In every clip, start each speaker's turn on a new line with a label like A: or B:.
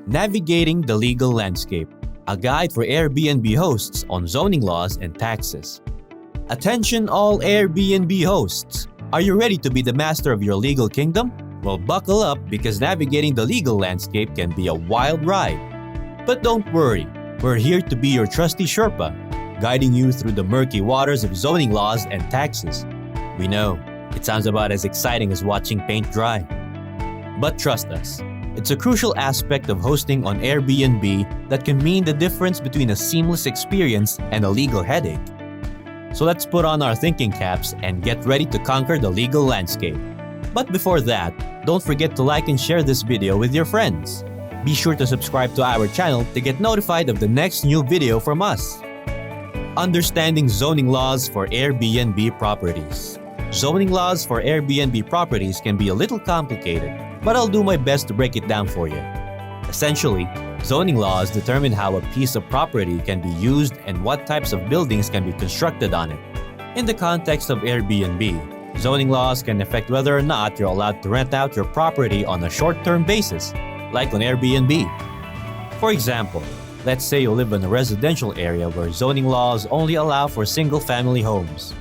A: Navigating the Legal Landscape, a guide for Airbnb hosts on zoning laws and taxes. Attention all Airbnb hosts! Are you ready to be the master of your legal kingdom? Well, buckle up because navigating the legal landscape can be a wild ride. But don't worry, we're here to be your trusty Sherpa, guiding you through the murky waters of zoning laws and taxes. We know, it sounds about as exciting as watching paint dry. But trust us, it's a crucial aspect of hosting on Airbnb that can mean the difference between a seamless experience and a legal headache. So let's put on our thinking caps and get ready to conquer the legal landscape. But before that, don't forget to like and share this video with your friends. Be sure to subscribe to our channel to get notified of the next new video from us. Understanding zoning laws for Airbnb properties. Zoning laws for Airbnb properties can be a little complicated, but I'll do my best to break it down for you. Essentially, zoning laws determine how a piece of property can be used and what types of buildings can be constructed on it. In the context of Airbnb, zoning laws can affect whether or not you're allowed to rent out your property on a short-term basis, like on Airbnb. For example, let's say you live in a residential area where zoning laws only allow for single-family homes.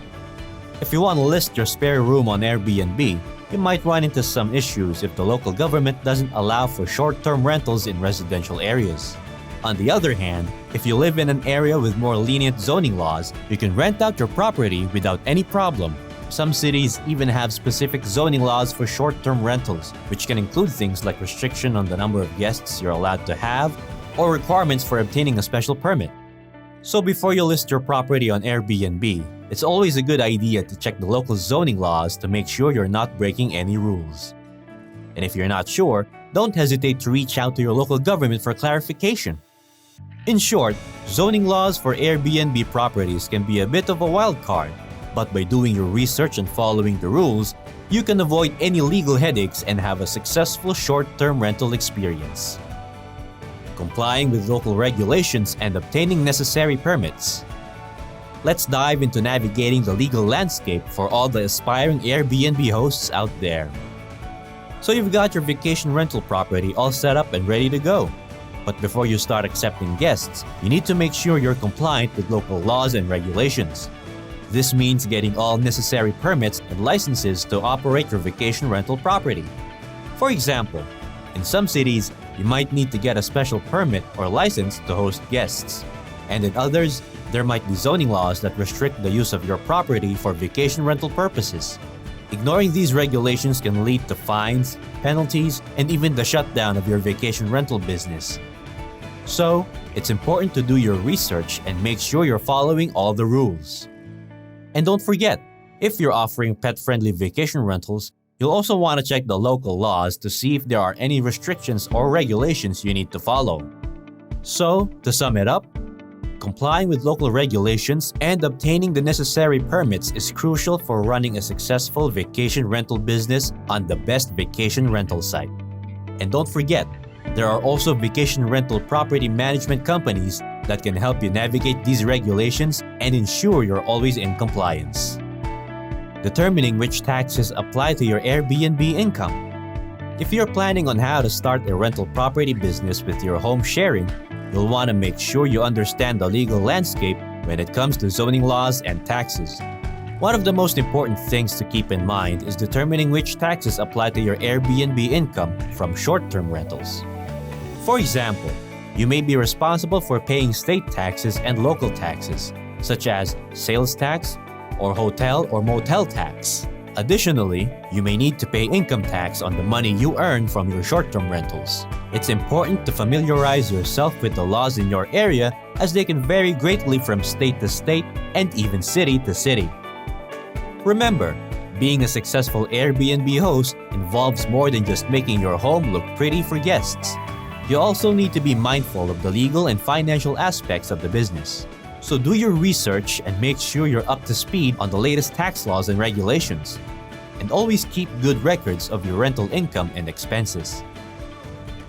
A: If you want to list your spare room on Airbnb, you might run into some issues if the local government doesn't allow for short-term rentals in residential areas. On the other hand, if you live in an area with more lenient zoning laws, you can rent out your property without any problem. Some cities even have specific zoning laws for short-term rentals, which can include things like restriction on the number of guests you're allowed to have or requirements for obtaining a special permit. So before you list your property on Airbnb, it's always a good idea to check the local zoning laws to make sure you're not breaking any rules. And if you're not sure, don't hesitate to reach out to your local government for clarification. In short, zoning laws for Airbnb properties can be a bit of a wild card, but by doing your research and following the rules, you can avoid any legal headaches and have a successful short-term rental experience. Complying with local regulations and obtaining necessary permits. Let's dive into navigating the legal landscape for all the aspiring Airbnb hosts out there. So you've got your vacation rental property all set up and ready to go. But before you start accepting guests, you need to make sure you're compliant with local laws and regulations. This means getting all necessary permits and licenses to operate your vacation rental property. For example, in some cities, you might need to get a special permit or license to host guests. And in others, there might be zoning laws that restrict the use of your property for vacation rental purposes. Ignoring these regulations can lead to fines, penalties, and even the shutdown of your vacation rental business. So, it's important to do your research and make sure you're following all the rules. And don't forget, if you're offering pet-friendly vacation rentals, you'll also want to check the local laws to see if there are any restrictions or regulations you need to follow. So, to sum it up, complying with local regulations and obtaining the necessary permits is crucial for running a successful vacation rental business on the best vacation rental site. And don't forget, there are also vacation rental property management companies that can help you navigate these regulations and ensure you're always in compliance. Determining which taxes apply to your Airbnb income. If you're planning on how to start a rental property business with your home sharing, you'll want to make sure you understand the legal landscape when it comes to zoning laws and taxes. One of the most important things to keep in mind is determining which taxes apply to your Airbnb income from short-term rentals. For example, you may be responsible for paying state taxes and local taxes, such as sales tax or hotel or motel tax. Additionally, you may need to pay income tax on the money you earn from your short-term rentals. It's important to familiarize yourself with the laws in your area as they can vary greatly from state to state and even city to city. Remember, being a successful Airbnb host involves more than just making your home look pretty for guests. You also need to be mindful of the legal and financial aspects of the business. So do your research and make sure you're up to speed on the latest tax laws and regulations. And always keep good records of your rental income and expenses.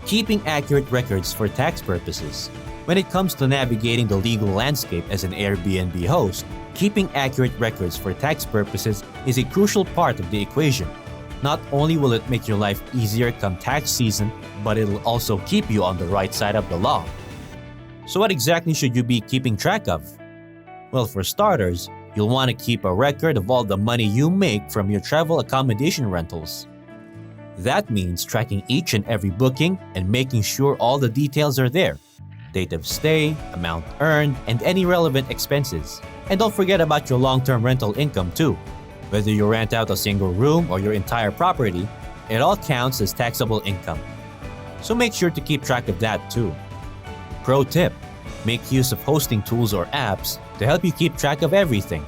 A: Keeping accurate records for tax purposes. When it comes to navigating the legal landscape as an Airbnb host, keeping accurate records for tax purposes is a crucial part of the equation. Not only will it make your life easier come tax season, but it'll also keep you on the right side of the law. So what exactly should you be keeping track of? Well, for starters, you'll want to keep a record of all the money you make from your travel accommodation rentals. That means tracking each and every booking and making sure all the details are there. Date of stay, amount earned, and any relevant expenses. And don't forget about your long-term rental income too. Whether you rent out a single room or your entire property, it all counts as taxable income. So make sure to keep track of that too. Pro tip: make use of hosting tools or apps to help you keep track of everything.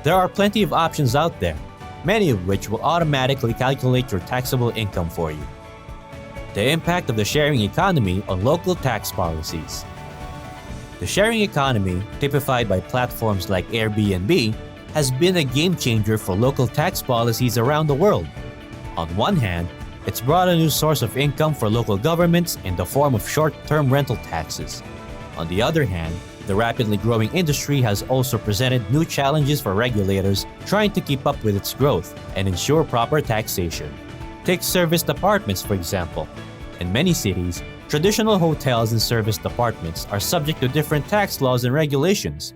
A: There are plenty of options out there, many of which will automatically calculate your taxable income for you. The impact of the sharing economy on local tax policies. The sharing economy, typified by platforms like Airbnb, has been a game changer for local tax policies around the world. On one hand, it's brought a new source of income for local governments in the form of short-term rental taxes. On the other hand, the rapidly growing industry has also presented new challenges for regulators trying to keep up with its growth and ensure proper taxation. Take service departments, for example. In many cities, traditional hotels and service departments are subject to different tax laws and regulations.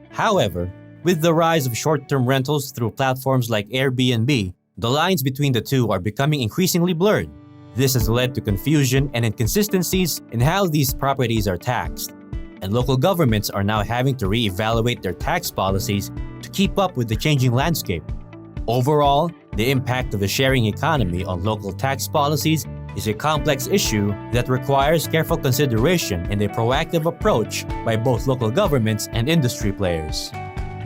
A: However, with the rise of short-term rentals through platforms like Airbnb, the lines between the two are becoming increasingly blurred. This has led to confusion and inconsistencies in how these properties are taxed, and local governments are now having to re-evaluate their tax policies to keep up with the changing landscape. Overall, the impact of the sharing economy on local tax policies is a complex issue that requires careful consideration and a proactive approach by both local governments and industry players.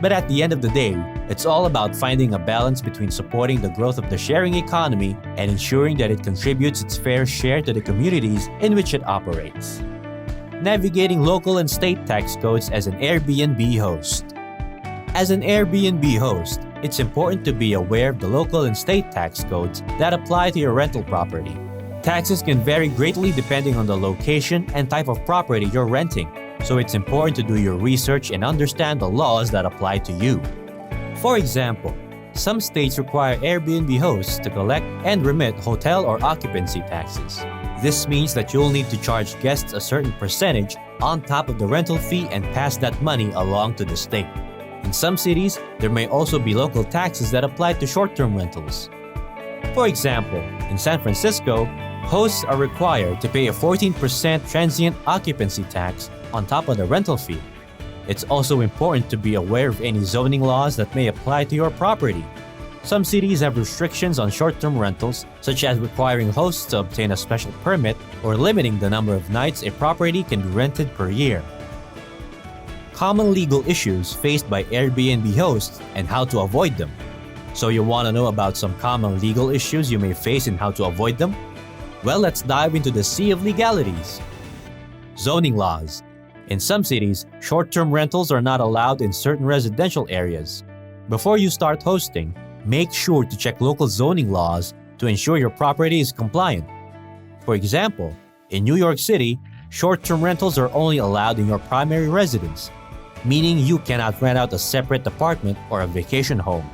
A: But at the end of the day, it's all about finding a balance between supporting the growth of the sharing economy and ensuring that it contributes its fair share to the communities in which it operates. Navigating local and state tax codes as an Airbnb host. As an Airbnb host, it's important to be aware of the local and state tax codes that apply to your rental property. Taxes can vary greatly depending on the location and type of property you're renting, so it's important to do your research and understand the laws that apply to you. For example, some states require Airbnb hosts to collect and remit hotel or occupancy taxes. This means that you'll need to charge guests a certain percentage on top of the rental fee and pass that money along to the state. In some cities, there may also be local taxes that apply to short-term rentals. For example, in San Francisco, hosts are required to pay a 14% transient occupancy tax on top of the rental fee. It's also important to be aware of any zoning laws that may apply to your property. Some cities have restrictions on short-term rentals, such as requiring hosts to obtain a special permit or limiting the number of nights a property can be rented per year. Common legal issues faced by Airbnb hosts and how to avoid them. So you want to know about some common legal issues you may face and how to avoid them? Well, let's dive into the sea of legalities. Zoning laws. In some cities, short-term rentals are not allowed in certain residential areas. Before you start hosting, make sure to check local zoning laws to ensure your property is compliant. For example, in New York City, short-term rentals are only allowed in your primary residence, meaning you cannot rent out a separate apartment or a vacation home.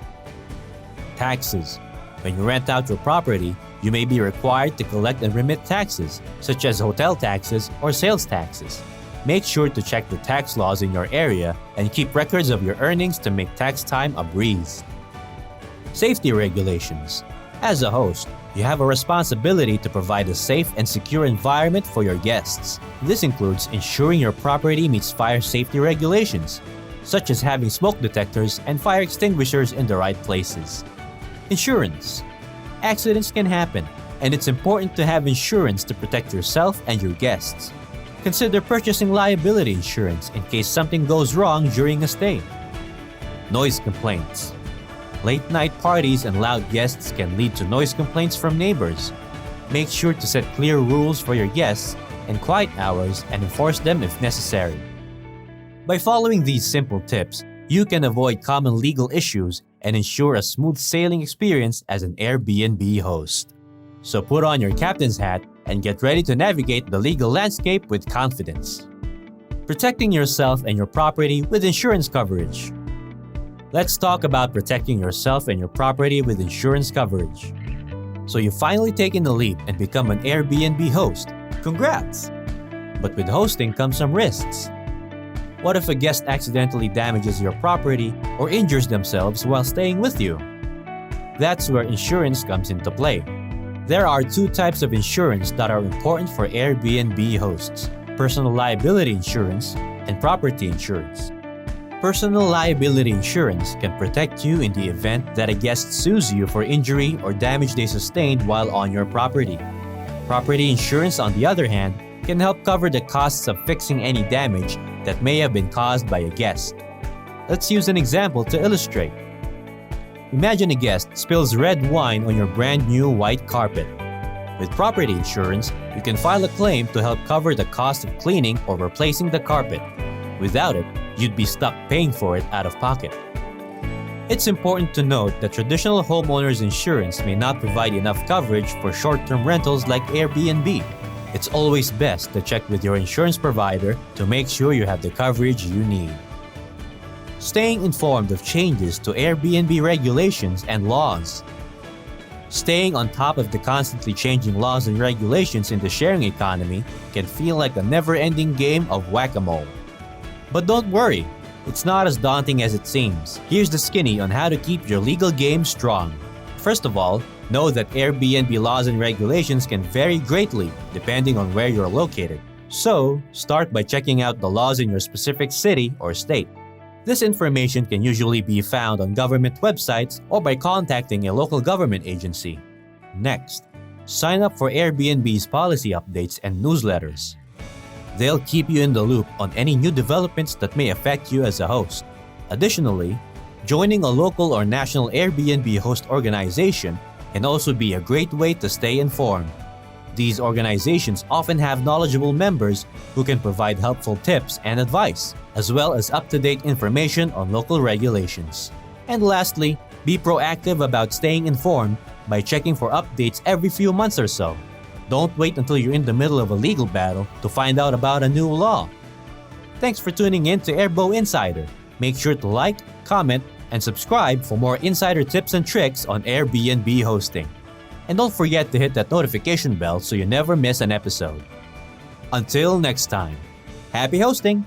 A: Taxes. When you rent out your property, you may be required to collect and remit taxes, such as hotel taxes or sales taxes. Make sure to check the tax laws in your area and keep records of your earnings to make tax time a breeze. Safety regulations. As a host, you have a responsibility to provide a safe and secure environment for your guests. This includes ensuring your property meets fire safety regulations, such as having smoke detectors and fire extinguishers in the right places. Insurance. Accidents can happen, and it's important to have insurance to protect yourself and your guests. Consider purchasing liability insurance in case something goes wrong during a stay. Noise complaints. Late-night parties and loud guests can lead to noise complaints from neighbors. Make sure to set clear rules for your guests and quiet hours and enforce them if necessary. By following these simple tips, you can avoid common legal issues and ensure a smooth sailing experience as an Airbnb host. So put on your captain's hat and get ready to navigate the legal landscape with confidence. Protecting yourself and your property with insurance coverage. Let's talk about protecting yourself and your property with insurance coverage. So you've finally taken the leap and become an Airbnb host. Congrats! But with hosting comes some risks. What if a guest accidentally damages your property or injures themselves while staying with you? That's where insurance comes into play. There are two types of insurance that are important for Airbnb hosts: personal liability insurance and property insurance. Personal liability insurance can protect you in the event that a guest sues you for injury or damage they sustained while on your property. Property insurance, on the other hand, can help cover the costs of fixing any damage that may have been caused by a guest. Let's use an example to illustrate. Imagine a guest spills red wine on your brand new white carpet. With property insurance, you can file a claim to help cover the cost of cleaning or replacing the carpet. Without it, you'd be stuck paying for it out of pocket. It's important to note that traditional homeowners insurance may not provide enough coverage for short-term rentals like Airbnb. It's always best to check with your insurance provider to make sure you have the coverage you need. Staying informed of changes to Airbnb regulations and laws. Staying on top of the constantly changing laws and regulations in the sharing economy can feel like a never-ending game of whack-a-mole. But don't worry, it's not as daunting as it seems. Here's the skinny on how to keep your legal game strong. First of all, know that Airbnb laws and regulations can vary greatly depending on where you're located. So, start by checking out the laws in your specific city or state. This information can usually be found on government websites or by contacting a local government agency. Next, sign up for Airbnb's policy updates and newsletters. They'll keep you in the loop on any new developments that may affect you as a host. Additionally, joining a local or national Airbnb host organization can also be a great way to stay informed. These organizations often have knowledgeable members who can provide helpful tips and advice, as well as up-to-date information on local regulations. And lastly, be proactive about staying informed by checking for updates every few months or so. Don't wait until you're in the middle of a legal battle to find out about a new law. Thanks for tuning in to Airbo Insider. Make sure to like, comment, and subscribe for more insider tips and tricks on Airbnb hosting. And don't forget to hit that notification bell so you never miss an episode. Until next time, happy hosting!